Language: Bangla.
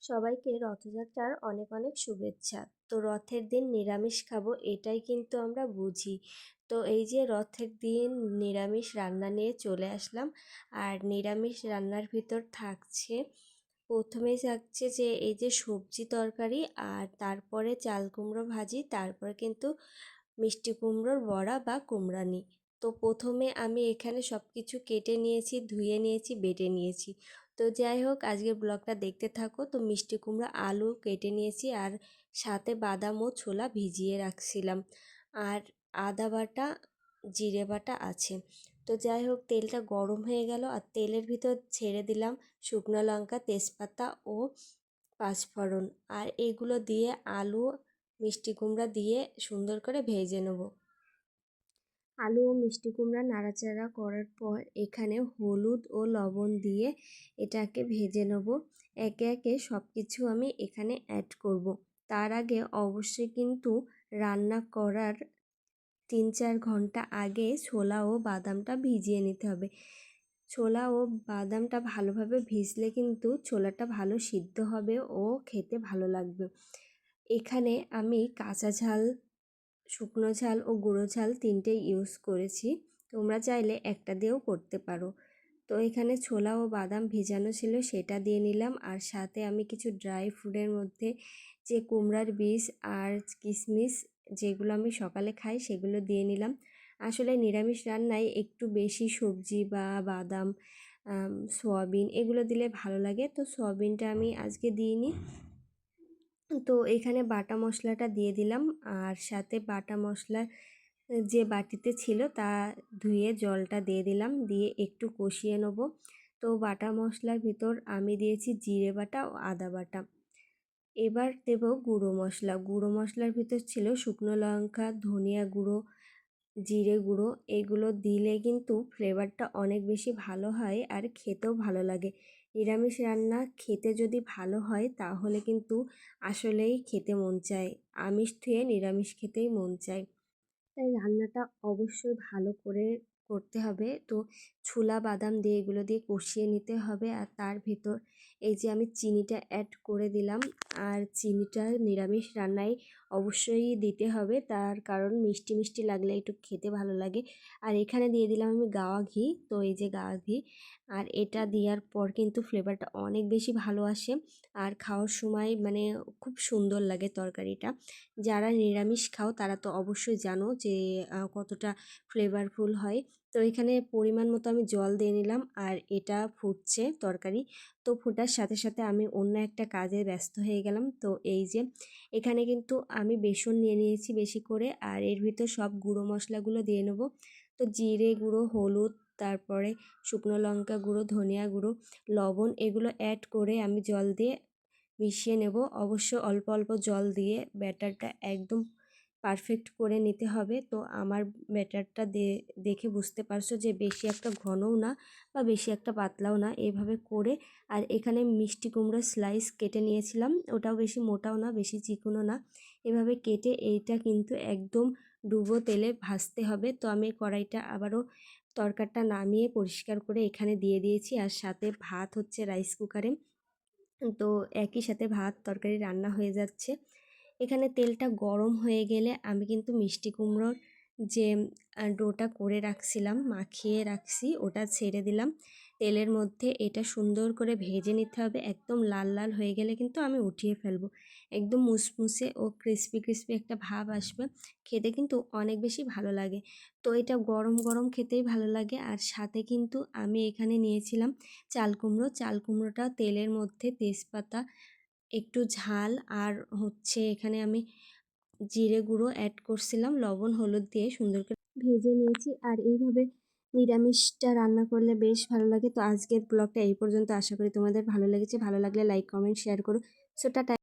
সবাইকে রথযাত্রার অনেক অনেক শুভেচ্ছা। তো রথের দিন নিরামিষ খাবো এটাই কিন্তু আমরা বুঝি। তো এই যে রথের দিন নিরামিষ রান্না নিয়ে চলে আসলাম। আর নিরামিষ রান্নার ভিতর থাকছে, প্রথমেই থাকছে যে এই যে সবজি তরকারি, আর তারপরে চাল কুমড়ো ভাজি, তারপরে কিন্তু মিষ্টি কুমড়োর বড়া বা কুমড়ানি। তো প্রথমে আমি এখানে সব কিছু কেটে নিয়েছি, ধুয়ে নিয়েছি, বেটে নিয়েছি। তো যাই হোক, আজকের ব্লগটা দেখতে থাকো। তো মিষ্টি কুমড়া আলু কেটে নিয়েছি, আর সাথে বাদাম ও ছোলা ভিজিয়ে রাখছিলাম, আর আদা বাটা, জিরে বাটা আছে। তো যাই হোক, তেলটা গরম হয়ে গেল, আর তেলের ভিতর ছেড়ে দিলাম শুকনো লঙ্কা, তেজপাতা ও পাঁচফোড়ন, আর এগুলো দিয়ে আলু, মিষ্টি কুমড়া দিয়ে সুন্দর করে ভেজে নেব। আলু ও মিষ্টি কুমড়া নাড়াচাড়া করার পর এখানে হলুদ ও লবণ দিয়ে এটাকে ভেজে নেব। একে একে সব কিছু আমি এখানে অ্যাড করব। তার আগে অবশ্যই কিন্তু রান্না করার 3-4 ঘন্টা আগে ছোলা ও বাদামটা ভিজিয়ে নিতে হবে। ছোলা ও বাদামটা ভালোভাবে ভিজলে কিন্তু ছোলাটা ভালো সিদ্ধ হবে ও খেতে ভালো লাগবে। এখানে আমি কাঁচা ঝাল, শুকনো ঝাল ও গুঁড়ো ঝাল তিনটেই ইউজ করেছি। তোমরা চাইলে একটা দিয়েও করতে পারো। তো এখানে ছোলা ও বাদাম ভিজানো ছিল সেটা দিয়ে নিলাম, আর সাথে আমি কিছু ড্রাই ফ্রুটের মধ্যে যে কুমড়ার বীজ আর কিশমিশ, যেগুলো আমি সকালে খাই, সেগুলো দিয়ে নিলাম। আসলে নিরামিষ রান্নায় একটু বেশি সবজি বা বাদাম, সয়াবিন এগুলো দিলে ভালো লাগে। তো সয়াবিনটা আমি আজকে দিইনি। তো এখানে বাটা মশলাটা দিয়ে দিলাম, আর সাথে বাটা মশলা যে বাটিতে ছিল তা ধুয়ে জলটা দিয়ে দিলাম, দিয়ে একটু কষিয়ে নেব। তো বাটা মশলার ভিতর আমি দিয়েছি জিরে বাটা ও আদা বাটা। এবার দেব গুঁড়ো মশলা। গুঁড়ো মশলার ভিতর ছিল শুকনো লঙ্কা, ধনিয়া গুঁড়ো, জিরে গুঁড়ো। এগুলো দিলে কিন্তু ফ্লেভারটা অনেক বেশি ভালো হয়, আর খেতেও ভালো লাগে। নিরামিষ রান্না খেতে যদি ভালো হয় তাহলে কিন্তু আসলেই খেতে মন চায়। আমিষ থেকে নিরামিষ খেতেই মন চায়। তাই রান্নাটা অবশ্যই ভালো করে করতে হবে। তো ছোলা বাদাম দিয়ে এগুলো দিয়ে কষিয়ে নিতে হবে, আর তার ভিতর এই যে আমি চিনিটা অ্যাড করে দিলাম। আর চিনিটা নিরামিষ রান্নায় অবশ্যই দিতে হবে, তার কারণ মিষ্টি মিষ্টি লাগলে একটু খেতে ভালো লাগে। আর এখানে দিয়ে দিলাম আমি গাওয়া ঘি। তো এই যে গাওয়া ঘি, আর এটা দেওয়ার পর কিন্তু ফ্লেভারটা অনেক বেশি ভালো আসে, আর খাওয়ার সময় মানে খুব সুন্দর লাগে তরকারিটা। যারা নিরামিষ খাও তারা তো অবশ্যই জানো যে কতটা ফ্লেভারফুল হয়। তো এখানে পরিমাণ মতো আমি জল দিয়ে নিলাম, আর এটা ফুটছে তরকারি। তো ফোটার সাথে সাথে আমি অন্য একটা কাজে ব্যস্ত হয়ে গেলাম। তো এই যে এখানে কিন্তু আমি বেসন নিয়ে নিয়েছি বেশি করে, আর এর ভিতর সব গুঁড়ো মশলাগুলো দিয়ে নেব। তো জিরে গুঁড়ো, হলুদ, তারপরে শুকনো লঙ্কা গুঁড়ো, ধনিয়া গুঁড়ো, লবণ, এগুলো অ্যাড করে আমি জল দিয়ে মিশিয়ে নেব। অবশ্য অল্প অল্প জল দিয়ে ব্যাটারটা একদম পারফেক্ট করে নিতে হবে। তো আমার ব্যাটারটা দেখে বুঝতে পারছো যে বেশি একটা ঘনও না বা বেশি একটা পাতলাও না, এভাবে করে। আর এখানে মিষ্টি কুমড়োর স্লাইস কেটে নিয়েছিলাম, ওটাও বেশি মোটাও না বেশি চিকনও না, এভাবে কেটে এইটা কিন্তু একদম ডুবো তেলে ভাজতে হবে। তো আমি কড়াইটা আবারও তরকারিটা নামিয়ে পরিষ্কার করে এখানে দিয়ে দিয়েছি, আর সাথে ভাত হচ্ছে রাইস কুকারে। তো একই সাথে ভাত তরকারি রান্না হয়ে যাচ্ছে। এখানে তেলটা গরম হয়ে গেলে আমি কিন্তু মিষ্টি কুমড়োর যে ডোটা করে রাখছিলাম, মাখিয়ে রাখছি, ওটা ছেড়ে দিলাম তেলের মধ্যে। এটা সুন্দর করে ভেজে নিতে হবে, একদম লাল লাল হয়ে গেলে কিন্তু আমি উঠিয়ে ফেলবো। একদম মুসমুসে ও ক্রিস্পি ক্রিস্পি একটা ভাব আসবে, খেতে কিন্তু অনেক বেশি ভালো লাগে। তো এটা গরম গরম খেতেই ভালো লাগে। আর সাথে কিন্তু আমি এখানে নিয়েছিলাম চাল কুমড়ো। চাল কুমড়োটা তেলের মধ্যে তেজপাতা, একটু ঝাল, আর হচ্ছে এখানে আমি জিরে গুঁড়ো অ্যাড করছিলাম, লবণ হলুদ দিয়ে সুন্দর করে ভেজে নিয়েছি। আর এইভাবে নিরামিষটা রান্না করলে বেশ ভালো লাগে। তো আজকের ব্লগটা এই পর্যন্ত, আশা করি তোমাদের ভালো লেগেছে। ভালো লাগলে লাইক, কমেন্ট, শেয়ার করো। So tata.